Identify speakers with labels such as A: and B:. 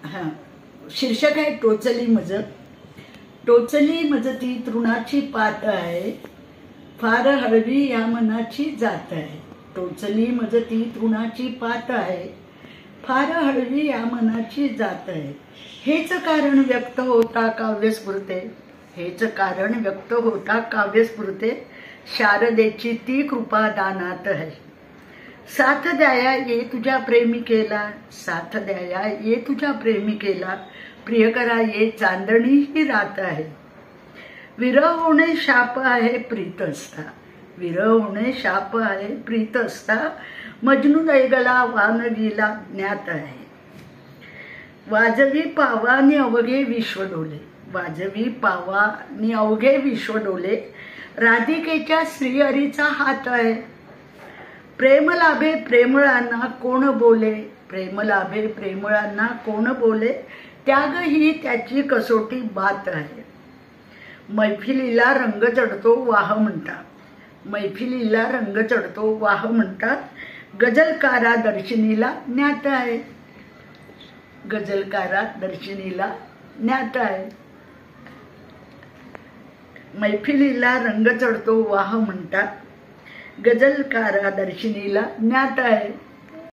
A: हां, शीर्षक आहे टोचली मज. टोचली मज ती तृणाची पात आहे, फार हळवी या मनाची जात आहे. टोचली मज ती तृणाची पात आहे, फार हळवी या मनाची जात आहे. हेच कारण व्यक्त होता काव्यस्फुरते, हेच कारण व्यक्त होता काव्यस्फुरते. शारदेची ती कृपा दानात आहे. साथ द्याया ये तुझ्या प्रेमिकेला, साथ द्याया ये तुझ्या प्रेमिकेला, प्रियकरा ये चांदणी ही रात आहे. विरह होणे शाप आहे प्रीत असता, विरह होणे शाप आहे प्रीत असता. मजनू दैगला वानगीला ज्ञात आहे. वाजवी पावानी अवघे विश्व डोले, वाजवी पावानी अवघे विश्व डोले. राधिकेच्या श्रीहरीचा हात आहे. प्रेम लाभे प्रेमळांना कोण बोले, प्रेम लाभे प्रेमळांना कोण बोले. त्याग ही त्याची कसोटी बात आहे. मैफिलीला रंग चढतो वाह म्हणतात, मैफिलीला रंग चढतो वाह म्हणतात. गजलकारा दर्शनीला ज्ञात आहे, गजलकारा दर्शनीला ज्ञात आहे. मैफिलीला रंग चढतो वाह म्हणतात, गजलकारा दर्शनीला ज्ञात आहे.